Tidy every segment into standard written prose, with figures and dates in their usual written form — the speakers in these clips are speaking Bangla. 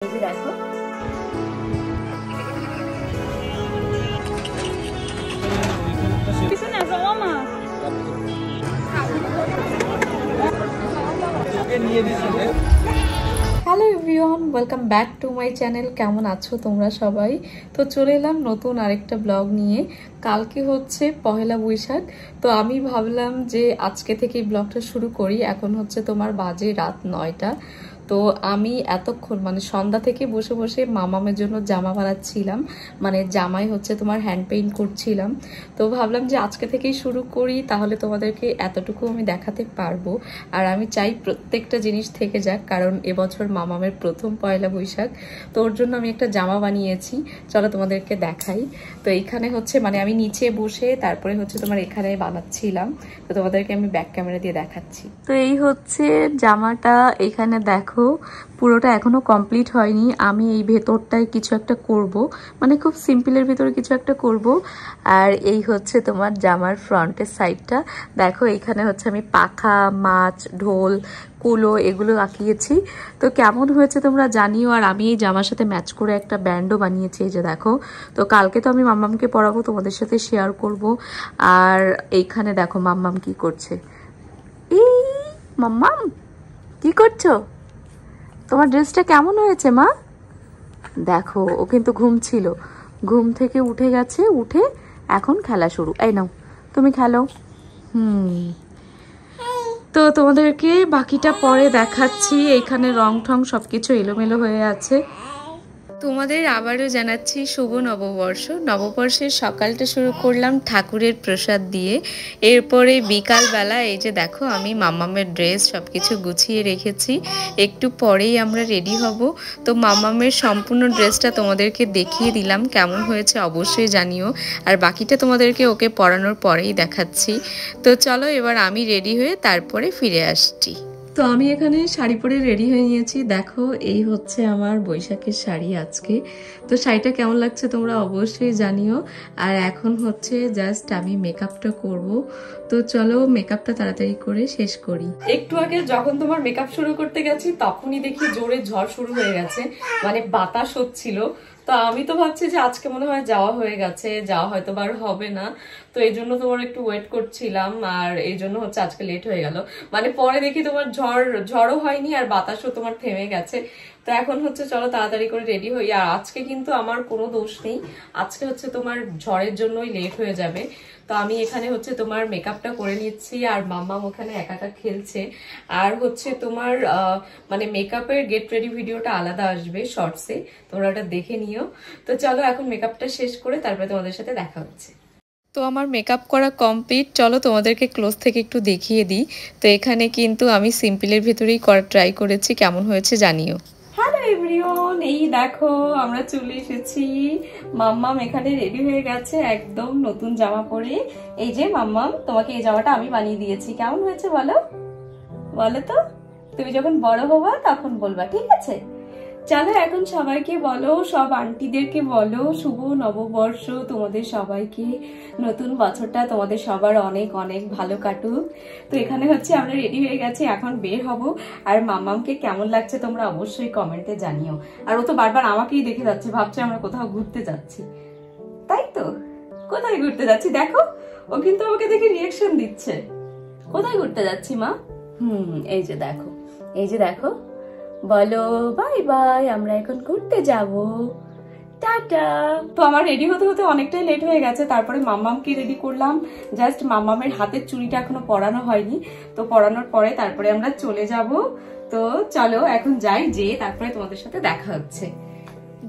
এই যে দেখো hello everyone, welcome back to my channel. কেমন আছো তোমরা সবাই? তো চলে এলাম নতুন আরেকটা ব্লগ নিয়ে। কালকে হচ্ছে পহেলা বৈশাখ, তো আমি ভাবলাম যে আজকে থেকেই ব্লগটা শুরু করি। এখন হচ্ছে তোমার বাজে রাত 9টা। তো আমি এতক্ষণ মানে সন্ধ্যা থেকে বসে বসে মামামের জন্য জামা বানাচ্ছিলাম, মানে জামাই হচ্ছে তোমার হ্যান্ড পেইন্ট করছিলাম। তো ভাবলাম যে আজকে থেকেই শুরু করি, তাহলে তোমাদেরকে এতটুকু আমি দেখাতে পারবো। আর আমি চাই প্রত্যেকটা জিনিস থেকে যাক, কারণ এবছর মামামের প্রথম পয়লা বৈশাখ। তো ওর জন্য আমি একটা জামা বানিয়েছি, চলো তোমাদেরকে দেখাই। তো এইখানে হচ্ছে মানে আমি নিচে বসে তারপরে হচ্ছে তোমার এখানে বানাচ্ছিলাম। তো তোমাদেরকে আমি ব্যাক ক্যামেরা দিয়ে দেখাচ্ছি। তো এই হচ্ছে জামাটা, এখানে দেখো পুরোটা এখনো কমপ্লিট হয়নি। আমি এই ভেতরটায় কিছু একটা করব, মানে খুব সিম্পলের ভিতরে কিছু একটা করব। আর এই হচ্ছে তোমার জামার ফ্রন্টের সাইডটা দেখো, এখানে হচ্ছে আমি পাখা, মাছ, ঢোল, কুলো এগুলো আঁকিয়েছি। তো কেমন হয়েছে তোমরা জানিও। আর আমি এই জামার সাথে ম্যাচ করে একটা ব্যান্ডও বানিয়েছি, এই যে দেখো। তো কালকে তো আমি মাম্মামকে পরাবো, তোমাদের সাথে শেয়ার করব। আর এইখানে দেখো মাম্মাম কি করছে। এই মাম্মাম কি করছো? তোমার ড্রেসটা কেমন হয়েছে মা? দেখো ও কিন্তু ঘুমছিল, ঘুম থেকে উঠে গেছে, উঠে এখন খেলা শুরু। এই নাও তুমি খেলো। তো তোমাদেরকে বাকিটা পরে দেখাচ্ছি। এখানে রং ঠং সবকিছু এলোমেলো হয়ে আছে। তোমাদের আবারও জানাচ্ছি শুভ নববর্ষ। নববর্ষের সকালটা শুরু করলাম ঠাকুরের প্রসাদ দিয়ে। এরপরে বিকালবেলা এই যে দেখো আমি মাম্মামের ড্রেস সব কিছু গুছিয়ে রেখেছি, একটু পরেই আমরা রেডি হব। তো মাম্মামের সম্পূর্ণ ড্রেসটা তোমাদেরকে দেখিয়ে দিলাম, কেমন হয়েছে অবশ্যই জানিও। আর বাকিটা তোমাদেরকে ওকে পরানোর পরেই দেখাচ্ছি। তো চলো এবার আমি রেডি হয়ে তারপরে ফিরে আসছি। তো আমি এখানে শাড়ি পরে রেডি হয়ে নিয়েছি, দেখো এই হচ্ছে আমার বৈশাখের শাড়ি আজকে। তো শাড়িটা কেমন লাগছে তোমরা অবশ্যই জানিও। আর এখন হচ্ছে জাস্ট আমি মেকআপটা করব। তো চলো মেকআপটা তাড়াতাড়ি করে শেষ করি। একটু আগে যখন তোমার মেকআপ শুরু করতে গেছি তখনই দেখি জোরে ঝড় শুরু হয়ে গেছে, মানে বাতাস হচ্ছিল। তো আমি তো ভাবছি যে আজকে মনে হয় যাওয়া হয়ে গেছে, যাওয়া হয়তো আর হবে না। তো এই জন্য তোমার একটু ওয়েট করছিলাম, আর এই জন্য হচ্ছে আজকে লেট হয়ে গেল। মানে পরে দেখি তোমার ঝড়ও হয়নি আর বাতাসও তোমার থেমে গেছে। তো এখন হচ্ছে চলো তাড়াতাড়ি করে রেডি হই। আর আজকে কিন্তু আমার কোনো দোষ নেই, আজকে হচ্ছে তোমার ঝড়ের জন্যই লেট হয়ে যাবে। তো আমি এখানে হচ্ছে তোমার মেকআপটা করে নিচ্ছি, আর মাম্মাম ওখানে একা একা খেলছে। আর হচ্ছে তোমার মানে মেকআপের গেট রেডি ভিডিওটা আলাদা আসবে শর্টসে, তোমরা ওটা দেখে নিও। তো চলো এখন মেকআপটা শেষ করে তারপরে তোমাদের সাথে দেখা হচ্ছে। তো আমার মেকআপ করা কমপ্লিট, চলো তোমাদেরকে ক্লোজ থেকে একটু দেখিয়ে দিই। তো এখানে কিন্তু আমি সিম্পলের ভিতরেই করা ট্রাই করেছি, কেমন হয়েছে জানিও। হ্যালো এভরিওয়ান, এই দেখো আমরা চলে এসেছি। মাম্মাম এখানে রেডি হয়ে গেছে একদম নতুন জামা পরে। এই যে মাম্মাম, তোমাকে এই জামাটা আমি বানিয়ে দিয়েছি, কেমন হয়েছে বলো? বলো তো, তুমি যখন বড় হবা তখন বলবা, ঠিক আছে? চলো এখন সবাইকে বলো, সব আন্টিদেরকে বলো শুভ নববর্ষ তোমাদের সবাইকে। নতুন বছরটা তোমাদের সবার অনেক অনেক ভালো কাটুক। তো এখানে হচ্ছে আমরা রেডি হয়ে গেছি, এখন বের হব। আর মাম্মামকে কেমন লাগছে তোমরা অবশ্যই কমেন্টে জানিও। আর ও তো বারবার আমাকেই দেখে যাচ্ছে, ভাবছে আমরা কোথাও ঘুরতে যাচ্ছি। তাই তো, কোথায় ঘুরতে যাচ্ছি দেখো, ও কিন্তু আমাকে দেখে রিয়াকশন দিচ্ছে। কোথায় ঘুরতে যাচ্ছি মা? এই যে দেখো, এই যে দেখো, বলো বাই বাই, আমরা এখন ঘুরতে যাব, টাটা। তো আমার রেডি হতে হতে অনেকটাই লেট হয়ে গেছে। তারপরে মাম্মামকে রেডি করলাম, জাস্ট মাম্মামের হাতের চুড়িটা এখনো পরানো হয়নি। তো পরানোর পরে তারপরে আমরা চলে যাব। তো চলো এখন যাই, যেয়ে তারপরে তোমাদের সাথে দেখা হচ্ছে।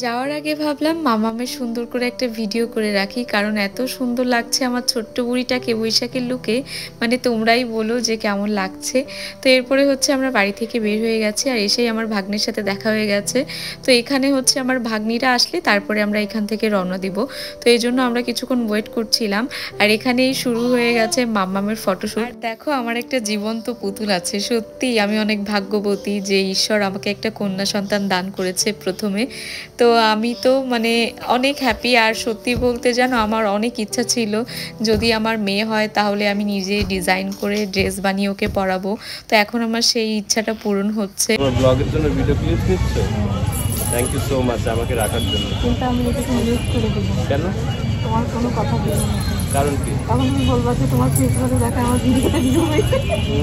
যাওয়ার আগে ভাবলাম মামামের সুন্দর করে একটা ভিডিও করে রাখি, কারণ এত সুন্দর লাগছে আমার ছোট্ট বুড়িটাকে বৈশাখের লুকে, মানে তোমরাই বলো যে কেমন লাগছে। তো এরপরে হচ্ছে আমরা বাড়ি থেকে বের হয়ে গেছি, আর এসেই আমার ভাগ্নির সাথে দেখা হয়ে গেছে। তো এখানে হচ্ছে আমার ভাগ্নিরা আসলে তারপরে আমরা এখান থেকে রওনা দিব। তো এই জন্য আমরা কিছুক্ষণ ওয়েট করছিলাম। আর এখানেই শুরু হয়ে গেছে মাম্মামের ফটোশ্যুট। আর দেখো আমার একটা জীবন্ত পুতুল আছে, সত্যি আমি অনেক ভাগ্যবতী যে ঈশ্বর আমাকে একটা কন্যা সন্তান দান করেছে প্রথমে। তো আমি তো মানে অনেক হ্যাপি। আর সত্যি বলতে জানো আমার অনেক ইচ্ছা ছিল যদি আমার মেয়ে হয় তাহলে আমি নিজে ডিজাইন করে ড্রেস বানিয়ে ওকে পরাবো। তো এখন আমার সেই ইচ্ছাটা পূরণ হচ্ছে। ব্লগের জন্য ভিডিও ক্লিপ নিচ্ছ? থ্যাংক ইউ সো মাচ আমাকে রাখার জন্য। কিন্তু আমি এটাকে মিউট করে দেবো। কেন? তোমার কোনো কথা বলবো না। কারণ কি? তখন তুমি বলবা যে তোমার ফেস ভ্যালু দেখা আমার ভিডিওতে ভিউ হয়েছে।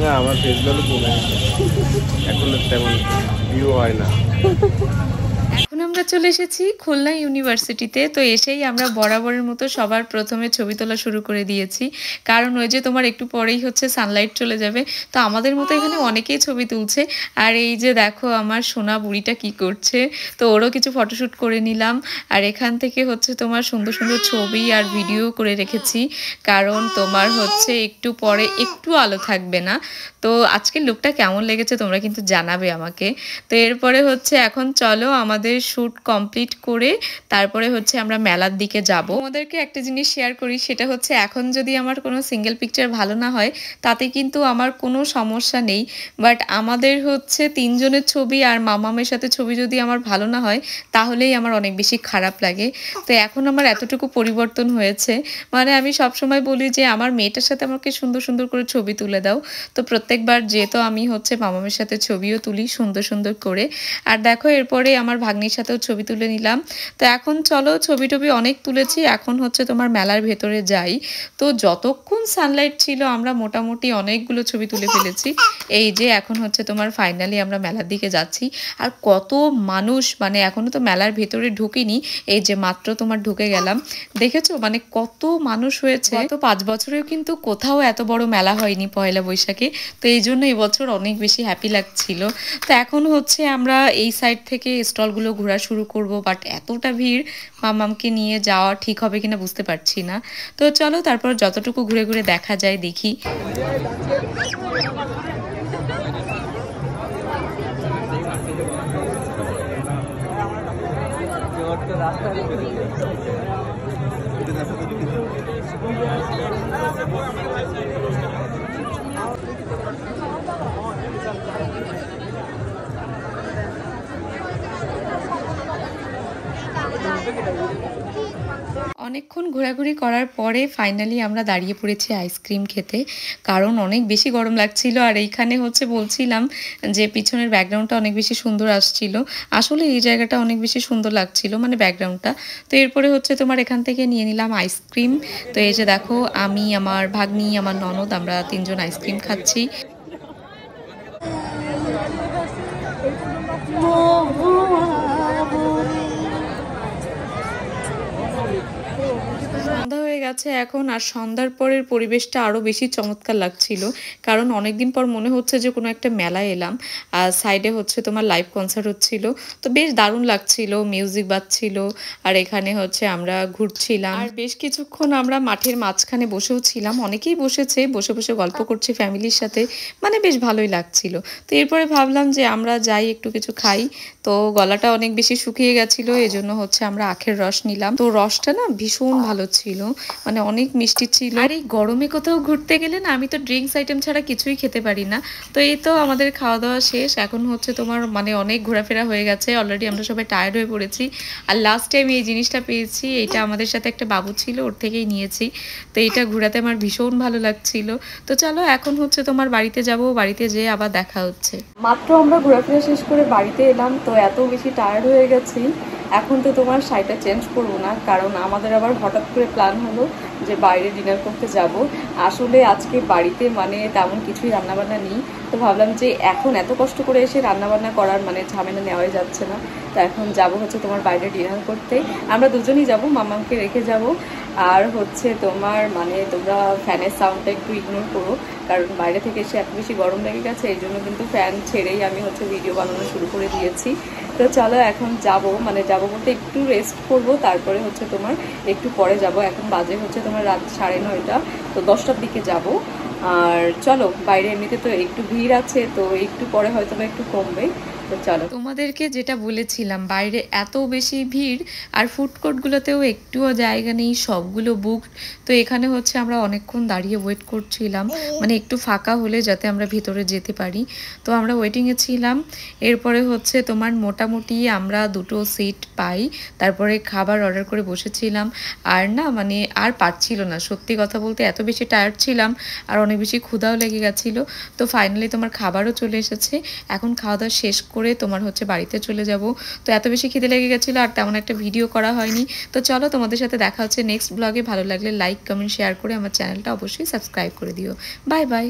না, আমার ফেস ভ্যালু কমে গেছে, এখন তেমন ভিউ হয় না। এখন আমরা চলে এসেছি খুলনা ইউনিভার্সিটিতে। তো এসেই আমরা বরাবরের মতো সবার প্রথমে ছবি তোলা শুরু করে দিয়েছি, কারণ ওই যে তোমার একটু পরেই হচ্ছে সানলাইট চলে যাবে। তো আমাদের মতো এখানে অনেকেই ছবি তুলছে। আর এই যে দেখো আমার সোনা বুড়িটা কি করছে, তো ওরও কিছু ফটোশ্যুট করে নিলাম। আর এখান থেকে হচ্ছে তোমার সুন্দর সুন্দর ছবি আর ভিডিও করে রেখেছি, কারণ তোমার হচ্ছে একটু পরে একটু আলো থাকবে না। তো আজকের লুকটা কেমন লেগেছে তোমরা কিন্তু জানাবে আমাকে। তো এরপরে হচ্ছে এখন চলো আমাদের শ্যুট কমপ্লিট করে তারপরে হচ্ছে আমরা মেলার দিকে যাব। আমাদেরকে একটা জিনিস শেয়ার করি, সেটা হচ্ছে এখন যদি আমার কোনো সিঙ্গেল পিকচার ভালো না হয় তাতে কিন্তু আমার কোনো সমস্যা নেই, বাট আমাদের হচ্ছে তিনজনের ছবি আর মামামের সাথে ছবি যদি আমার ভালো না হয় তাহলেই আমার অনেক বেশি খারাপ লাগে। তো এখন আমার এতটুকু পরিবর্তন হয়েছে, মানে আমি সবসময় বলি যে আমার মেয়েটার সাথে আমাকে সুন্দর সুন্দর করে ছবি তুলে দাও। তো প্রত্যেকবার যেহেতু আমি হচ্ছে মামামের সাথে ছবিও তুলি সুন্দর সুন্দর করে। আর দেখো এরপরে আমার ভাগ্নির সাথেও ছবি তুলে নিলাম। তো এখন চলো ছবি টবি অনেক তুলেছি, এখন হচ্ছে তোমার মেলার ভেতরে যাই। তো যতক্ষণ সানলাইট ছিল আমরা মোটামুটি অনেকগুলো ছবি তুলে ফেলেছি। এই যে এখন হচ্ছে তোমার ফাইনালি আমরা মেলার দিকে যাচ্ছি। আর কত মানুষ, মানে এখনো তো মেলার ভেতরে ঢুকিনি, এই যে মাত্র তোমার ঢুকে গেলাম। দেখেছো মানে কত মানুষ হয়েছে। গত 5 বছরেও কিন্তু কোথাও এত বড় মেলা হয়নি পয়লা বৈশাখে। তো এই জন্য এবছর অনেক বেশি হ্যাপি লাগছিল। তো এখন হচ্ছে আমরা এই সাইড থেকে স্টলগুলো ঘোরা শুরু করব, বাট এতটা ভিড় মামামকে নিয়ে যাওয়া ঠিক হবে কিনা বুঝতে পারছি না। তো চলো তারপর যতটুকু ঘুরে ঘুরে দেখা যায় দেখি। অনেকক্ষণ ঘোরাঘুরি করার পরে ফাইনালি আমরা দাঁড়িয়ে পড়েছি আইসক্রিম খেতে, কারণ অনেক বেশি গরম লাগছিল। আর এইখানে হচ্ছে বলছিলাম যে পিছনের ব্যাকগ্রাউন্ডটা অনেক বেশি সুন্দর আসছিল, আসলে এই জায়গাটা অনেক বেশি সুন্দর লাগছিল মানে ব্যাকগ্রাউন্ডটা। তো এরপরে হচ্ছে তোমার এখান থেকে নিয়ে নিলাম আইসক্রিম। তো এই যে দেখো আমি, আমার ভাগ্নি, আমার ননদ, আমরা তিনজন আইসক্রিম খাচ্ছি। সন্ধ্যা হয়ে গেছে এখন, আর সন্ধ্যার পরের পরিবেশটা আরও বেশি চমৎকার লাগছিল, কারণ অনেকদিন পর মনে হচ্ছে যে কোনো একটা মেলায় এলাম। আর সাইডে হচ্ছে তোমার লাইভ কনসার্ট হচ্ছিল, তো বেশ দারুণ লাগছিল, মিউজিক বাজছিল। আর এখানে হচ্ছে আমরা ঘুরছিলাম, আর বেশ কিছুক্ষণ আমরা মাঠের মাঝখানে বসেও ছিলাম, অনেকেই বসেছে, বসে বসে গল্প করছে ফ্যামিলির সাথে, মানে বেশ ভালোই লাগছিল। তো এরপরে ভাবলাম যে আমরা যাই একটু কিছু খাই। তো গলাটা অনেক বেশি শুকিয়ে গেছিলো, এজন্য হচ্ছে আমরা আখের রস নিলাম। তো রসটা না ভীষণ ভালো ছিল, মানে অনেক মিষ্টি ছিল। আর এই গরমে কোথাও ঘুরতে গেলে না আমি তো ড্রিঙ্কস আইটেম ছাড়া কিছুই খেতে পারি না। তো এই তো আমাদের খাওয়া দাওয়া শেষ, এখন হচ্ছে তোমার মানে অনেক ঘোরাফেরা হয়ে গেছে, অলরেডি আমরা সবাই টায়ার্ড হয়ে পড়েছি। আর লাস্টে আমি এই জিনিসটা পেয়েছি, এইটা আমাদের সাথে একটা বাবু ছিল, ওর থেকেই নিয়েছি। তো এইটা ঘোরাতে আমার ভীষণ ভালো লাগছিল। তো চলো এখন হচ্ছে তোমার বাড়িতে যাব, বাড়িতে যেয়ে আবার দেখা হচ্ছে। মাত্র আমরা ঘোরাফেরা শেষ করে বাড়িতে এলাম, তো এত বেশি টায়ার্ড হয়ে গেছি। এখন তো তোমার শাড়িটা চেঞ্জ করবো না, কারণ আমাদের আবার হঠাৎ করে প্ল্যান হলো যে বাইরে ডিনার করতে যাব। আসলে আজকে বাড়িতে মানে তেমন কিছুই রান্নাবান্না নেই, তো ভাবলাম যে এখন এত কষ্ট করে এসে রান্নাবান্না করার মানে ঝামেলা নেওয়াই যাচ্ছে না। তো এখন যাব হচ্ছে তোমার বাইরে ডিনার করতে, আমরা দুজনেই যাব, মামাকে রেখে যাব। আর হচ্ছে তোমার মানে তোমরা ফ্যানের সাউন্ডটা একটু ইগনোর করো, কারণ বাইরে থেকে এসে এত বেশি গরম লেগে গেছে, এই জন্য কিন্তু ফ্যান ছেড়েই আমি হচ্ছে ভিডিও বানানো শুরু করে দিয়েছি। তো চলো এখন যাব, মানে যাবো বলতে একটু রেস্ট করব, তারপরে হচ্ছে তোমার একটু পরে যাব। এখন বাজে হচ্ছে তোমার রাত 9:30, তো 10টার দিকে যাব। আর চলো বাইরে এমনিতে তো একটু ভিড় আছে, তো একটু পরে হয়তো বা একটু কমবে। তো চলো, তোমাদেরকে যেটা বলেছিলাম বাইরে এত বেশি ভিড়, আর ফুড কোর্টগুলোতেও একটুও জায়গা নেই, সবগুলো বুক। তো এখানে হচ্ছে আমরা অনেকক্ষণ দাঁড়িয়ে ওয়েট করছিলাম, মানে একটু ফাঁকা হলে যাতে আমরা ভিতরে যেতে পারি। তো আমরা ওয়েটিংয়ে ছিলাম। এরপরে হচ্ছে তোমার মোটামুটি আমরা 2টো সিট পাই, তারপরে খাবার অর্ডার করে বসেছিলাম। আর না মানে আর পারছিল না, সত্যি কথা বলতে এত বেশি টায়ার্ড ছিলাম, আর অনেক বেশি ক্ষুধাও লেগে গেছিলো। তো ফাইনালি তোমার খাবারও চলে এসেছে, এখন খাওয়া দাওয়া শেষ করে তোমার হচ্ছে বাড়িতে চলে যাব। তো এত বেশি খিদে লেগে গেছিলো আর তেমন একটা ভিডিও করা হয়নি। তো চলো তোমাদের সাথে দেখা হচ্ছে নেক্সট ব্লগে। ভালো লাগলে লাইক কমেন্ট শেয়ার করে আমার চ্যানেলটা অবশ্যই সাবস্ক্রাইব করে দিও। Bye bye.